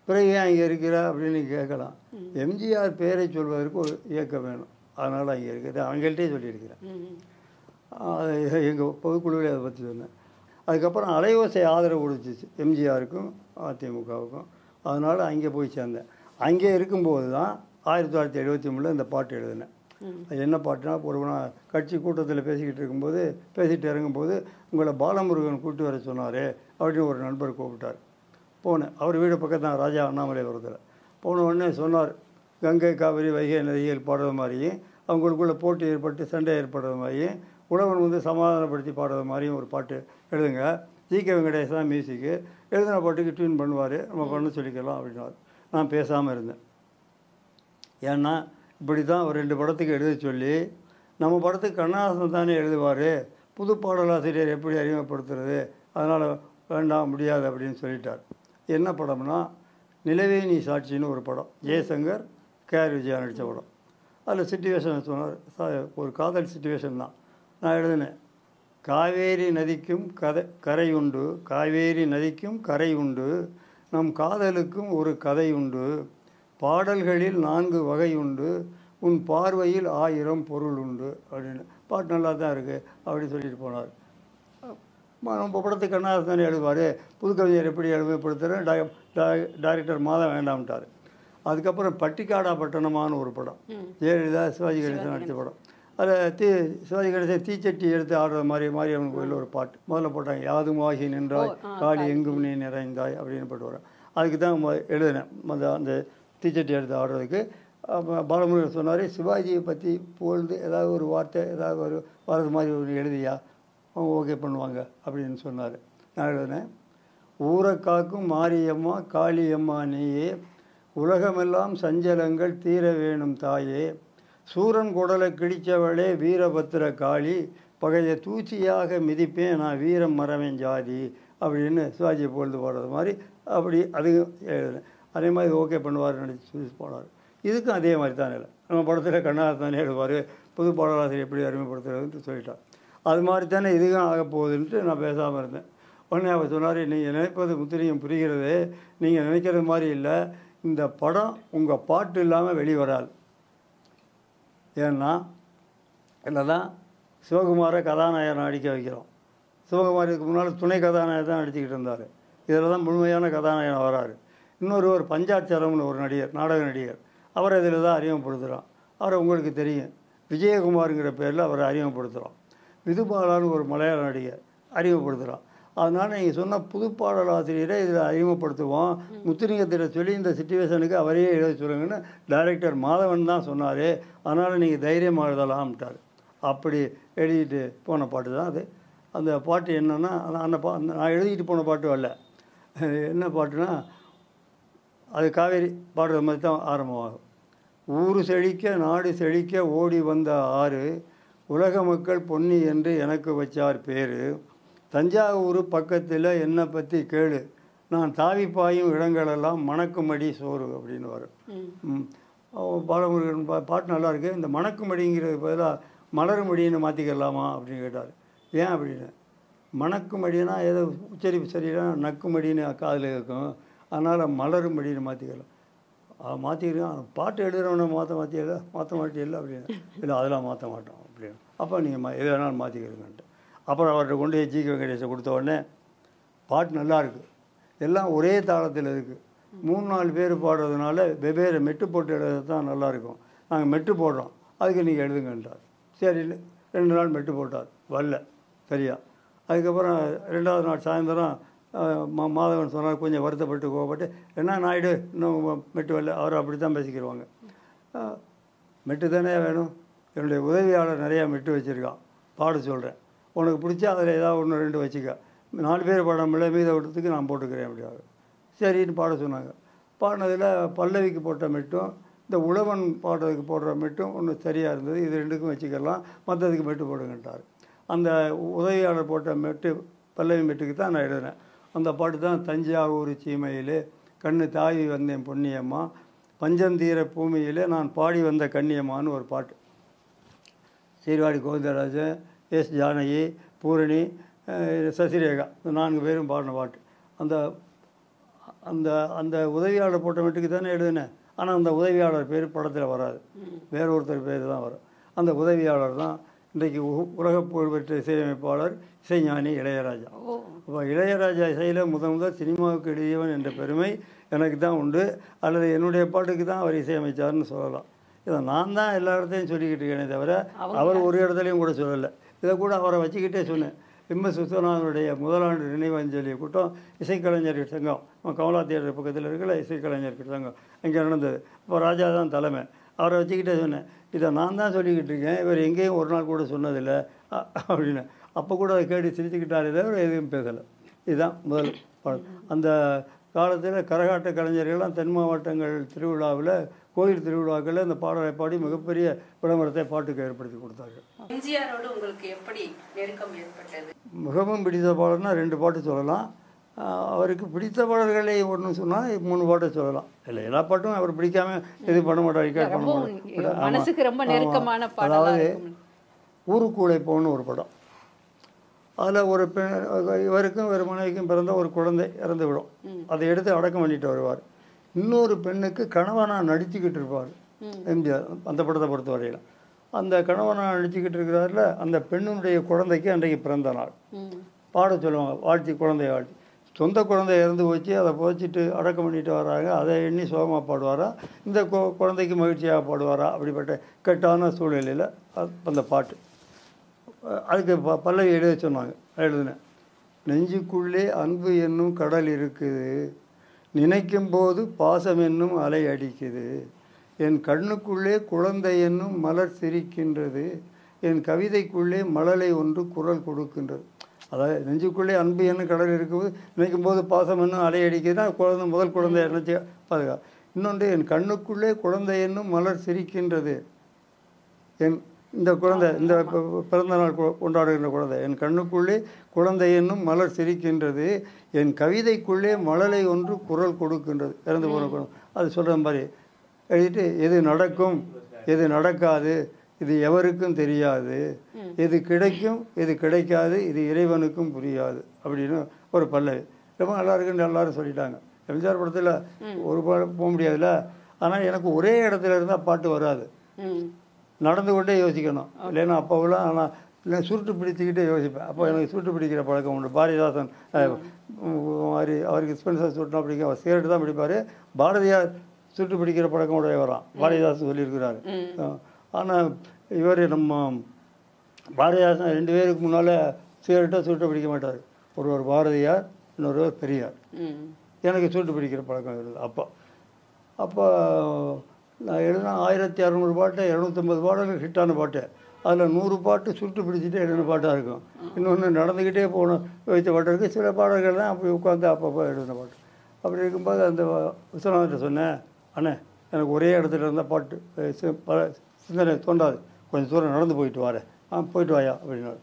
பிறகு ஏன் அங்கே இருக்கிற அப்படின்னு கேட்கலாம். எம்ஜிஆர் பேரை சொல்வதற்கு ஒரு இயக்கம் வேணும், அதனால் அங்கே இருக்குது. அவங்கள்ட்டே சொல்லியிருக்கிறேன். எங்கள் பொதுக்குழுவில் அதை பற்றி சொன்னேன். அதுக்கப்புறம் அலைவோசை ஆதரவு கொடுத்துச்சு எம்ஜிஆருக்கும் அதிமுகவுக்கும். அதனால் அங்கே போய் சேர்ந்தேன். அங்கே இருக்கும்போது தான் 1973 இந்த பாட்டு எழுதினேன். அது என்ன பாட்டுனா, ஒரு கட்சி கூட்டத்தில் பேசிக்கிட்டு இறங்கும்போது உங்களை பாலமுருகன் கூட்டி வர சொன்னார் அப்படின்னு ஒரு நண்பர் கூப்பிட்டார். போனேன். அவர் வீடு பக்கத்து தான், ராஜா அண்ணாமலைபுரத்தில். போன உடனே சொன்னார், கங்கை காவிரி வைகை நதிகள் பாடுறது மாதிரியும், அவங்களுக்குள்ள போட்டி ஏற்பட்டு சண்டை ஏற்படுறது மாதிரியும், உழவன் வந்து சமாதானப்படுத்தி பாடுறது மாதிரியும் ஒரு பாட்டு எழுதுங்க. ஜி.கே. வெங்கடேஷ் தான் மியூசிக்கு, எழுதின பாட்டுக்கு டியூன் பண்ணுவார், நம்ம பண்ண சொல்லிக்கலாம் அப்படின்னாரு. நான் பேசாமல் இருந்தேன். ஏன்னா இப்படி தான் ஒரு 2 படத்துக்கு எழுத சொல்லி, நம்ம படத்துக்கு கண்ணதாசன் தானே எழுதுவார், புது பாடலாசிரியர் எப்படி அறிமுகப்படுத்துறது, அதனால் வேண்டாம் முடியாது அப்படின்னு சொல்லிட்டார். என்ன படம்னா, நிலவே நீ சாட்சின்னு ஒரு படம், ஜெயசங்கர் கே.ஆர். விஜயா நடித்த படம். அதில் சிச்சுவேஷன் சொன்னார், ஒரு காதல் சிச்சுவேஷன் தான். நான் எழுதினேன், காவேரி நதிக்கும் கரை உண்டு, காவேரி நதிக்கும் கரை உண்டு, நம் காதலுக்கும் ஒரு கதை உண்டு, பாடல்களில் 4 வகை உண்டு, உன் பார்வையில் 1000 பொருள் உண்டு அப்படின்னு. பாட்டு நல்லா தான் இருக்குது அப்படின்னு சொல்லிட்டு போனார். நம்ம படத்துக்கு கண்ணதாசன் எழுதுவார், புதுக்கவிஞர் எப்படி எழுதப்படுத்துகிறேன் டைரக்டர் மாதம் வேண்டாம்ட்டார். அதுக்கப்புறம் பட்டிக்காடா பட்டணமானு ஒரு படம், ஜெயலலிதா சிவாஜி கணேசன் நடித்த படம். அதில் சிவாஜி கணேசன் தீச்சட்டி எடுத்து ஆடுற மாரியம்மன் கோயிலில் ஒரு பாட்டு முதல்ல போட்டாங்க, யாதுமாகி நின்றாய் காளி எங்கும் நீ நிறைந்தாய் அப்படின்னு போட்டு வரோம். அதுக்கு தான் எழுதினேன். அந்த தீச்சட்டி எடுத்து ஆடுறதுக்கு பாலமுருகன் சொன்னார், சிவாஜியை பற்றி புகழ்ந்து ஏதாவது ஒரு வார்த்தை ஏதாவது ஒரு வரது மாதிரி ஒரு எழுதியா, அவங்க ஓகே பண்ணுவாங்க அப்படின்னு சொன்னார். நான் எழுதினேன், ஊரை காக்கும் மாரியம்மா காளியம்மா நீயே, உலகமெல்லாம் சஞ்சலங்கள் தீர வேணும் தாயே, சூரன் குடலை கிழிச்சவளே வீரபத்திர காளி, பகையை தூச்சியாக மிதிப்பேன் நான் வீரம் மறவேன் ஜாதி அப்படின்னு சிவாஜியை புகழ்ந்து பாடுறது மாதிரி அப்படி அதுவும் எழுதினேன். அதே மாதிரி ஓகே பண்ணுவார் நடிச்சு போனார். இதுக்கும் அதே மாதிரி தான் இல்லை. நம்ம படத்தில் கண்ணாதானே எழுதுவார், புது பாடலாசிரியர் எப்படி அறிமுகப்படுத்துறதுன்ட்டு சொல்லிட்டார். அது மாதிரி தானே இதுக்கும் ஆக போகுதுன்ட்டு நான் பேசாமல் இருந்தேன். உடனே அவர் சொன்னார், நீங்கள் நினைப்பது முத்திரியும் புரிகிறது, நீங்கள் நினைக்கிறது மாதிரி இல்லை, இந்த படம் உங்கள் பாட்டு இல்லாமல் வெளிவராது. ஏன்னா இல்லை தான் சிவகுமாரை கதாநாயகனை நடிக்க வைக்கிறோம். சிவகுமாருக்கு முன்னால் துணை கதாநாயகன் தான் நடிச்சுக்கிட்டு இருந்தார். இதில் தான் முழுமையான கதாநாயகன் வராரு. இன்னொரு பஞ்சாட்சரம்னு ஒரு நடிகர், நாடக நடிகர், அவரை இதில் தான் அறிமுகப்படுத்துகிறோம். அவரை உங்களுக்கு தெரியும், விஜயகுமாருங்கிற பேரில் அவரை அறிமுகப்படுத்துகிறோம். விதுபாலான்னு ஒரு மலையாள நடிகர் அறிமுகப்படுத்துகிறோம். அதனால் நீங்கள் சொன்ன புது பாடலாசிரியரை இதில் அறிமுகப்படுத்துவோம், முத்துலிங்கத்திட்ட சொல்லி இந்த சிச்சுவேஷனுக்கு அவரே எழுத சொல்லுங்கன்னு டைரக்டர் மாதவன் தான் சொன்னார். அதனால் நீங்கள் தைரியமாக எழுதலாம்ட்டார். அப்படி எழுதிட்டு போன பாட்டு தான் அது. அந்த பாட்டு என்னென்னா, நான் எழுதிட்டு போன பாட்டு வரல, என்ன பாட்டுனா அது காவேரி பாடுற மாதிரி தான் ஆரம்பமாகும். ஊரு செழிக்க நாடு செழிக்க ஓடி வந்த ஆறு, உலக மக்கள் பொன்னி என்று எனக்கு வச்சார் பேர், தஞ்சாவூர் பக்கத்தில் என்னை பற்றி கேளு, நான் தாவி பாயும் இடங்களெல்லாம் மணக்குமடி சோறு அப்படின்னு வரும். பாலமுருகன் பாட்டு நல்லாயிருக்கு. இந்த மணக்குமடிங்கிறது பதிலாக மலருமடின்னு மாற்றிக்கலாமா அப்படின்னு கேட்டார். ஏன் அப்படின்னு, மணக்குமடினா ஏதோ உச்சரிப்பு சரியில்லை, நக்குமடின்னு காதில் இருக்கும், அதனால் மலருமடின்னு மாற்றிக்கலாம். மாற்றிக்கிறேன், பாட்டு எழுதுகிறவனை மாற்ற மாட்டியல்ல அப்படின்னு. இல்லை அதெல்லாம் மாற்ற மாட்டோம் அப்படின்னு. அப்போ நீங்கள் எது வேணாலும் மாற்றிக்கிறீங்கன்ட்டு. அப்புறம் அவர்கிட்ட கொண்டு போய் ஜி.கே. வெங்கடேஷை கொடுத்த உடனே பாட்டு நல்லாயிருக்கு, எல்லாம் ஒரே தாளத்தில் இருக்குது, 3-4 பேர் பாடுறதுனால வெவ்வேறு மெட்டு போட்டு எழுதுறது தான் நல்லாயிருக்கும், நாங்கள் மெட்டு போடுறோம், அதுக்கு நீங்கள் எழுதுங்கன்றார். சரி 2 நாள் மெட்டு போட்டார், வரல சரியா. அதுக்கப்புறம் 2வது நாள் சாயந்தரம் மாதவன் சொன்னார், கொஞ்சம் வருத்தப்பட்டு கோவப்பட்டு, என்ன நாயுடு இன்னும் மெட்டு வரல, அவர் அப்படி தான் பேசிக்கிடுவாங்க. மெட்டு தானே வேணும், என்னுடைய உதவியாளர் நிறையா மெட்டு வச்சுருக்கான், பாட சொல்கிறேன், உனக்கு பிடிச்சா அதில் ஏதாவது 1-2 வச்சுக்க, 4 பேர் பாடாமல மீத விட்டத்துக்கு நான் போட்டுக்கிறேன் அப்படியாது. சரின்னு பாட சொன்னாங்க. பாடினதில் பல்லவிக்கு போட்ட மெட்டும் இந்த உழவன் பாடுறதுக்கு போடுற மெட்டும் ஒன்று சரியாக இருந்தது, இது 2க்கும் வச்சுக்கலாம், மற்றதுக்கு மெட்டு போடுங்கன்றார். அந்த உதவியாளர் போட்ட மெட்டு பல்லவி மெட்டுக்கு தான் நான் எழுதினேன். அந்த பாட்டு தான் தஞ்சாவூர் சீமையிலே கண்ணு தாவி வந்தேன் பொன்னியம்மா, பஞ்சந்தீர பூமியிலே நான் பாடி வந்த கண்ணியம்மான்னு ஒரு பாட்டு. சீர்காழி கோவிந்தராஜன், எஸ் ஜானகி, பூரணி, சசிரேகா, இந்த 4 பேரும் பாடின பாட்டு. அந்த அந்த அந்த உதவியாளர் போட்ட மெட்டுக்கு தானே எழுதினேன். ஆனால் அந்த உதவியாளர் பேர் படத்தில் வராது, வேற ஒருத்தர் பேர் தான் வரும். அந்த உதவியாளர் தான் இன்றைக்கு உலக புகழ்பெற்ற இசையமைப்பாளர் இசைஞானி இளையராஜா. அப்போ இளையராஜா இசையில் முதல் சினிமாவுக்கு எழுதியவன் என்ற பெருமை எனக்கு தான் உண்டு, அல்லது என்னுடைய பாட்டுக்கு தான் அவர் இசையமைச்சார்னு சொல்லலாம். இதை நான் தான் எல்லா இடத்தையும் சொல்லிக்கிட்டு இருக்கேனே தவிர அவர் ஒரு இடத்துலையும் கூட சொல்லலை. இதை கூட அவரை வச்சுக்கிட்டே சொன்னேன். எம்.எஸ். விஸ்வநாதனுடைய முதலாண்டு நினைவஞ்சலி கூட்டம் இசைக்கலைஞர்கள் சங்கம், கமலா தியேட்டர் பக்கத்தில் இருக்கிற இசைக்கலைஞர்கள் சங்கம் இங்கே நடந்தது. இப்போ ராஜா தான் தலைமை, அவரை வச்சுக்கிட்டே சொன்னேன், இதை நான் தான் சொல்லிக்கிட்டு இருக்கேன், இவர் எங்கேயும் ஒரு நாள் கூட சொன்னதில்லை அப்படின்னு. அப்போ கூட அதை கேட்டு சிரிச்சுக்கிட்டாரே தவிர எதுவும் பேசலை. இதுதான் முதல் பாடல். அந்த காலத்தில் கரகாட்ட கலைஞர்கள்லாம் தென் மாவட்டங்கள் திருவிழாவில், கோயில் திருவிழாக்களில் இந்த பாடலை பாடி மிகப்பெரிய விளம்பரத்தை பாட்டுக்கு ஏற்படுத்தி கொடுத்தார்கள். எம்ஜிஆரோடு உங்களுக்கு எப்படி நெருக்கம் ஏற்பட்டது? மிகவும் பிடித்த பாடல்னா 2 பாட்டு சொல்லலாம். அவருக்கு பிடித்த பாடல்களை ஒன்று சொன்னால் 3 பாட்டை சொல்லலாம். இல்லை எல்லா பாட்டும் அவர் பிடிக்காம இது பண்ண மாட்டார், ரிகார்ட் பண்ண மாட்டார். மனசுக்கு ரொம்ப நெருக்கமான பாடல். அதாவது ஊருக்கூடை போன்னு ஒரு படம், அதில் ஒரு பெண், இவருக்கும் ஒரு மனைவிக்கும் பிறந்த ஒரு குழந்தை இறந்து விடும், அதை எடுத்து அடக்கம் பண்ணிட்டு வருவார். இன்னொரு பெண்ணுக்கு கணவனாக நடிச்சுக்கிட்டு இருப்பார் எம்ஜிஆர் அந்த படத்தை பொறுத்த வரையில். அந்த கணவனாக நடிச்சுக்கிட்டு இருக்கிறாரில் அந்த பெண்ணுடைய குழந்தைக்கு அன்றைக்கு பிறந்த நாள் பாட சொல்லுவாங்க, வாழ்த்தி, குழந்தைய வாழ்த்தி. சொந்த குழந்தை இறந்து போச்சு, அதை புதைச்சிட்டு அடக்கம் பண்ணிட்டு வராங்க, அதை எண்ணி சோகமாக பாடுவாரா, இந்த குழந்தைக்கு மகிழ்ச்சியாக பாடுவாரா, அப்படிப்பட்ட கெட்டான சூழ்நிலையில் அந்த பாட்டு. அதுக்கு பல்லவி எழுத சொன்னாங்க, எழுதினேன். நெஞ்சுக்குள்ளே அன்பு என்னும் கடல் இருக்குது, நினைக்கும் போது பாசம் என்னும் அலை அடிக்குது, என் கண்ணுக்குள்ளே குழந்தை என்னும் மலர் சிரிக்கின்றது, என் கவிதைக்குள்ளே மழலை ஒன்று குரல் கொடுக்கின்றது. அதாவது நெஞ்சுக்குள்ளே அன்பு என்ன கடல் இருக்கும்போது நினைக்கும் போது பாசம் என்னும் அலையடிக்குதுன்னா குழந்தை முதல் குழந்தை நினச்சி பாதுகா. இன்னொன்று என் கண்ணுக்குள்ளே குழந்தை என்னும் மலர் சிரிக்கின்றது. என் இந்த குழந்தை இந்த பிறந்த நாள் கொண்டாடுகின்ற குழந்தை, என் கண்ணுக்குள்ளே குழந்தை என்னும் மலர் சிரிக்கின்றது, என் கவிதைக்குள்ளே மழலை ஒன்று குரல் கொடுக்கின்றது. இறந்து போன குழந்தை அது சொல்கிற மாதிரி எழுதிட்டு, எது நடக்கும் எது நடக்காது இது எவருக்கும் தெரியாது, எது கிடைக்கும் எது கிடைக்காது இது இறைவனுக்கும் புரியாது அப்படின்னு ஒரு பல்லவி. ரொம்ப நல்லா இருக்குன்னு எல்லாரும் சொல்லிட்டாங்க. எம்ஜிஆர் படத்தில் ஒரு பாடம் போக முடியாதுல்ல. ஆனால் எனக்கு ஒரே இடத்துல இருந்தால் பாட்டு வராது, நடந்து கொண்டே யோசிக்கணும். இல்லைன்னா அப்போவெல்லாம் ஆனால் இல்லை சுருட்டு பிடிச்சிக்கிட்டே யோசிப்பேன். அப்போ எனக்கு சுருட்டு பிடிக்கிற பழக்கம் உண்டு. பாரதிதாசன் மாதிரி அவருக்கு ஸ்பென்சர் சுருட்டுனா பிடிக்கும், அவர் சிகரெட்டு தான் பிடிப்பார். பாரதியார் சுருட்டு பிடிக்கிற பழக்கம் உடைய வரான், பாரதிதாசன் சொல்லியிருக்கிறாரு. ஆனால் இவர் நம்ம பாரதிதாசன் 2 பேருக்கு முன்னால் சிகரெட்டை சுருட்டை பிடிக்க மாட்டார். ஒருவர் பாரதியார், இன்னொருவர் பெரியார். எனக்கு சுருட்டு பிடிக்கிற பழக்கம் இருக்குது. அப்போ நான் எழுதினா 1600 பாட்டு, 250 பாடல்கள் ஹிட்டான பாட்டு. அதில் 100 பாட்டு சுருட்டு பிடிச்சிட்டு எழுதின பாட்டாக இருக்கும். இன்னொன்று நடந்துக்கிட்டே போகணும் வைத்த பாட்டு இருக்குது. சில பாடல்கள் தான் அப்படி உட்காந்து அப்பப்போ எழுதின பாட்டு. அப்படி இருக்கும்போது அந்த விஸ்வநாதன்கிட்ட சொன்னேன், அண்ணே எனக்கு ஒரே இடத்துல இருந்தால் பாட்டு சிந்தனை தோண்டாது, கொஞ்சம் தூரம் நடந்து போயிட்டு வரேன். போயிட்டு வாயா அப்படின்னாரு.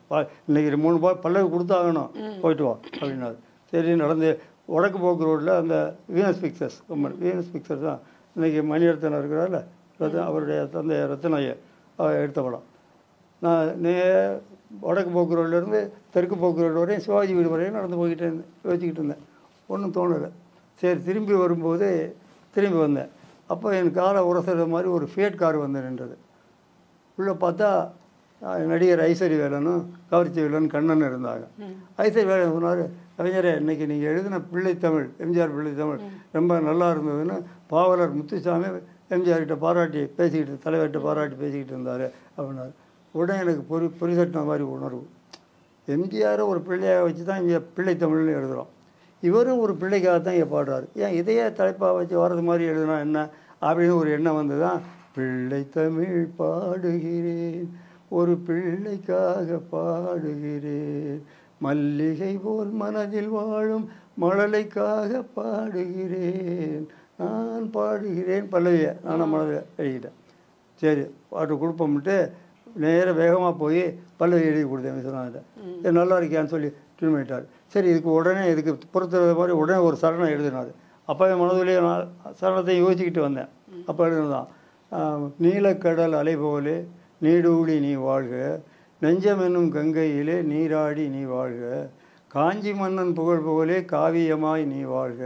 இன்றைக்கி 3 பல்லவி கொடுத்தாகணும், போயிட்டு வா அப்படின்னாரு. சரி நடந்து வடக்கு போக்கு ரோட்டில் அந்த வீனஸ் பிக்சர்ஸ் தான் இன்றைக்கி மணிரத்னம் இருக்கிறார்ல, அவருடைய தந்தை ரத்னையை எடுத்த படம். நான் வடக்கு போக்கு ரோட்லேருந்து தெற்கு போக்கு ரோடு வரையும் சிவாஜி வீடு வரையும் நடந்து போய்கிட்டே இருந்தேன், யோசிச்சுக்கிட்டு இருந்தேன். ஒன்றும் தோணலை. சரி திரும்பி வரும்போது திரும்பி வந்தேன். அப்போ என் காலை உரசுற மாதிரி ஒரு ஃபியட் கார் வந்து நின்றது. உள்ளே பார்த்தா நடிகர் ஐஸ்வரி வேலனும் கவர்ச்சி வேலன் கண்ணன் இருந்தாங்க. ஐஸ்வரி வேலன் சொன்னார், கவிஞரே இன்றைக்கி நீங்கள் எழுதின பிள்ளைத்தமிழ், எம்ஜிஆர் பிள்ளைத்தமிழ் ரொம்ப நல்லா இருந்ததுன்னு பாவலர் முத்துசாமி எம்ஜிஆர்கிட்ட பாராட்டி பேசிக்கிட்டு, தலைவர்கிட்ட பாராட்டி பேசிக்கிட்டு இருந்தார் அப்படின்னாரு. உடனே எனக்கு பொறிசட்டின மாதிரி உணர்வு. எம்ஜிஆரை ஒரு பிள்ளையாக வச்சு தான் இங்கே பிள்ளைத்தமிழ்னு எழுதுகிறோம், இவரும் ஒரு பிள்ளைக்காக தான் இங்கே பாடுறாரு. ஏன் இதையே தலைப்பாக வச்சு வர்றது மாதிரி எழுதுனா என்ன அப்படின்னு ஒரு எண்ணம் வந்து தான் பிள்ளைத்தமிழ் பாடுகிறேன், ஒரு பிள்ளைக்காக பாடுகிறேன், மல்லிகை போல் மனதில் வாழும் மழலைக்காக பாடுகிறேன், நான் பாடுகிறேன் பல்லவியை நான் மனதில் எழுதிட்டேன். சரி பாட்டு கொடுப்போம்ட்டு நேராக வேகமாக போய் பல்லவி எழுதி கொடுத்தேன் விஸ்வநாதன். இது நல்லா இருக்கியான்னு சொல்லி டியூன் பண்ணிட்டார். சரி இதுக்கு உடனே இதுக்கு பொறுத்துறது மாதிரி உடனே ஒரு சரணம் எழுதினார். அப்போ என் மனதிலே நான் சரணத்தை யோசிச்சுக்கிட்டு வந்தேன். அப்போ எழுதுனதான், நீலக்கடல் அலை போலே நீடூழி நீ வாழ்க, நெஞ்சம் என்னும் கங்கையிலே நீராடி நீ வாழ்க, காஞ்சி மன்னன் புகழ் போலே காவியமாய் நீ வாழ்க,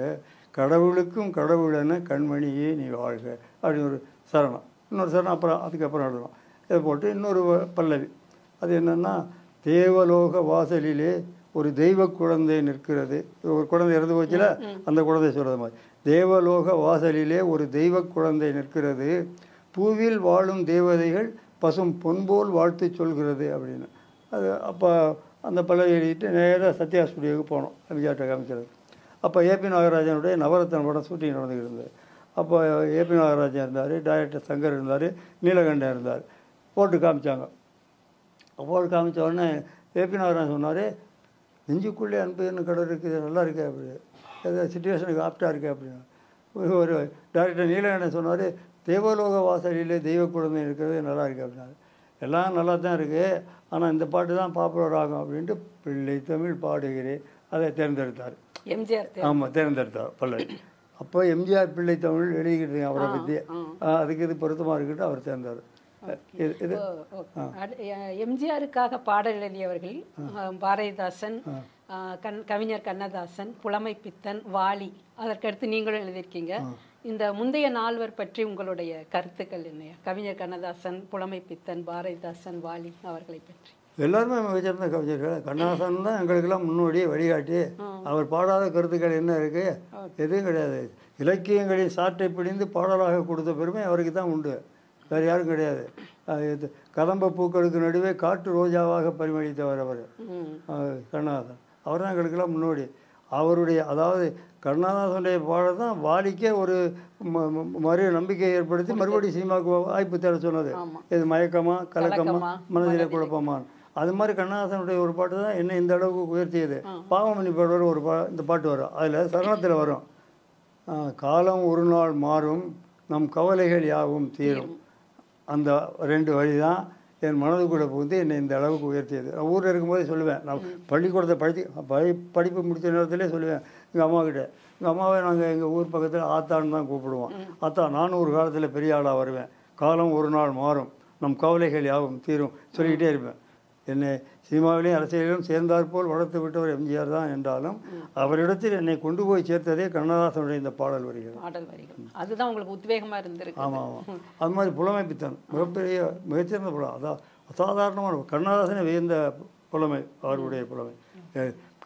கடவுளுக்கும் கடவுளென கண்மணியே நீ வாழ்க அப்படின்னு ஒரு சரணம். இன்னொரு சரணம் அப்புறம் அதுக்கப்புறம் எழுதுறோம். இதை போட்டு இன்னொரு பல்லவி. அது என்னென்னா, தேவலோக வாசலிலே ஒரு தெய்வ குழந்தை நிற்கிறது. ஒரு குழந்தை இறந்து போச்சுல, அந்த குழந்தை சொல்கிறது மாதிரி, தேவலோக வாசலிலே ஒரு தெய்வ குழந்தை நிற்கிறது, பூவில் வாழும் தேவதைகள் பசும் பொன்போல் வாழ்த்து சொல்கிறது அப்படின்னு. அது அப்போ அந்த பல்லவி எழுதிட்டு நேராக சத்யா ஸ்டுடியோவுக்கு போனோம் எம்ஜிஆர்ட்ட காமிக்கிறது. அப்போ ஏபி நாகராஜனுடைய நவரத்ன படம் ஷூட்டிங் நடந்துக்கிட்டு இருந்தது. அப்போ ஏபி நாகராஜன் இருந்தார், டைரக்டர் சங்கர் இருந்தார், நீலகண்டன் இருந்தார். போட்டு காமிச்சாங்க. போட்டு காமிச்ச உடனே ஏபி நாகராஜன் சொன்னார், நெஞ்சுக்குள்ளே அன்புன்னு கடல் இருக்குது, நல்லா இருக்கு அப்படி, ஏதோ சுச்சுவேஷனுக்கு ஆப்டாக இருக்குது அப்படின்னு. ஒரு டைரக்டர் நீலகண்டன் சொன்னார், தேவலோக வாசலிலே தெய்வ குழந்தை இருக்கிறது நல்லா இருக்குது அப்படின்னாரு. எல்லாம் நல்லா தான் இருக்குது, ஆனால் இந்த பாட்டு தான் பாப்புலர் ஆகும் அப்படின்ட்டு பிள்ளை தமிழ் பாடுகிறேன் அதை தேர்ந்தெடுத்தார் எம்ஜிஆர். ஆமாம் தேர்ந்தெடுத்தார் பல்லவி. அப்போ எம்ஜிஆர் பிள்ளை தமிழ் எழுதிக்கிட்டு அவரை பற்றி, அதுக்கு இது பொருத்தமாக இருக்கிட்டு அவர் தேர்ந்தார். எம்ஜிஆருக்காக பாடல் எழுதியவர்கள் பாரதிதாசன், கவிஞர் கண்ணதாசன், புலமை பித்தன், வாலி, அதற்கடுத்து நீங்களும் எழுதியிருக்கீங்க. இந்த முந்தைய நால்வர் பற்றி உங்களுடைய கருத்துக்கள் என்ன? கவிஞர் கண்ணதாசன், புலமை பித்தன், பாரதிதாசன், வாலி அவர்களை பற்றி. எல்லாருமே வச்சிருந்த கவிஞர்கள். கண்ணதாசன் தான் எங்களுக்கெல்லாம் முன்னோடியே வழிகாட்டி. அவர் பாடாத கருத்துக்கள் என்ன இருக்குது? எதுவும் கிடையாது. இலக்கியங்களின் சாற்றை பிடிந்து பாடலாக கொடுத்த பெருமை அவருக்கு தான் உண்டு, வேறு யாரும் கிடையாது. கதம்ப பூக்களுக்கு நடுவே காட்டு ரோஜாவாக பரிமளித்தவர் அவர் கண்ணதாசன். அவர் தான் எங்களுக்கெல்லாம் முன்னோடி. அவருடைய அதாவது கண்ணதாசனுடைய பாடல் தான் வாலிக்கே ஒரு மறு நம்பிக்கை ஏற்படுத்தி மறுபடியும் சினிமாவுக்கு வாய்ப்பு தேட சொன்னது. இது மயக்கமா கலக்கமா மனதிலே குழப்பமா. அது மாதிரி கண்ணதாசனுடைய ஒரு பாட்டு தான் என்ன இந்த அளவுக்கு உயர்த்தியது. பாவமணி பாடல் ஒரு இந்த பாட்டு வரும். அதில் சரணத்தில் வரும், காலம் ஒரு நாள் மாறும் நம் கவலைகள் யாவும் தீரும். அந்த 2 வழி தான் என் மனதுக்குள்ளே புகுந்து என்னை இந்த அளவுக்கு உயர்த்தியது. நான் ஊரில் இருக்கும்போதே சொல்லுவேன். நான் பள்ளிக்கூடத்தை படிப்பு முடித்த நேரத்திலே சொல்லுவேன் எங்கள் அம்மாக்கிட்ட. எங்கள் அம்மாவை நாங்கள் எங்கள் ஊர் பக்கத்தில் ஆத்தான்னு தான் கூப்பிடுவோம். ஆத்தா, நானும் ஒரு காலத்தில் பெரிய ஆளாக வருவேன், காலம் ஒரு நாள் மாறும் நம் கவலைகள் யாவும் தீரும் சொல்லிக்கிட்டே இருப்பேன். என்னை சினிமாவிலையும் அரசியலிலும் சேர்ந்தாற்போல் வளர்த்து விட்டவர் எம்ஜிஆர் தான் என்றாலும் அவரிடத்தில் என்னை கொண்டு போய் சேர்த்ததே கண்ணதாசனுடைய இந்த பாடல் வரிகள். அதுதான் உங்களுக்கு உத்வேகமாக இருந்திருக்கு. ஆமாம் ஆமாம். அது மாதிரி புலமை பித்தன் மிகச்சிறந்த புலம். அதான் அசாதாரணமான கண்ணதாசனை வியந்த புலமை அவருடைய புலமை.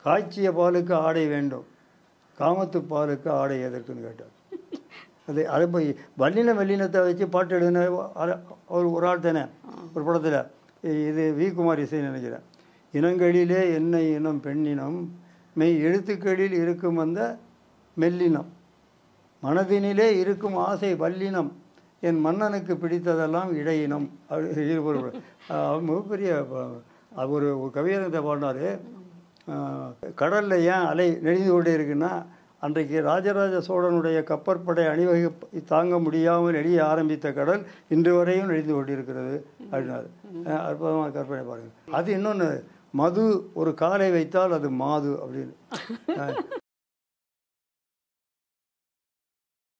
காய்ச்சிய பாலுக்கு ஆடை வேண்டும், காமத்து பாலுக்கு ஆடை எதற்குன்னு கேட்டார். அதை போய் வல்லினத்தை வச்சு பாட்டு எழுதின ஒரு ஆள் தானே ஒரு படத்தில். இது வி. குமார் இசை நினைக்கிறேன். இனங்களிலே என்ன இனம் பெண்ணினம், மெய் எழுத்துக்களில் இருக்கும் அந்த மெல்லினம், மனதினிலே இருக்கும் ஆசை வல்லினம், என் மன்னனுக்கு பிடித்ததெல்லாம் இடையினம். மிகப்பெரிய ஒரு கவியரங்கத்தை பாடினார். கடலில் ஏன் அலை நெளிந்து கொண்டே இருக்குன்னா, அன்றைக்கு ராஜராஜ சோழனுடைய கப்பற்படை அணிவகை தாங்க முடியாமல் நெளிய ஆரம்பித்த கடல் இன்று வரையும் நெளிந்து கொண்டிருக்கிறது அப்படின்னாரு. அற்புதமாக கற்பனை பாருங்கள். அது இன்னொன்று, மது ஒரு காலை வைத்தால் அது மாது அப்படின்னு.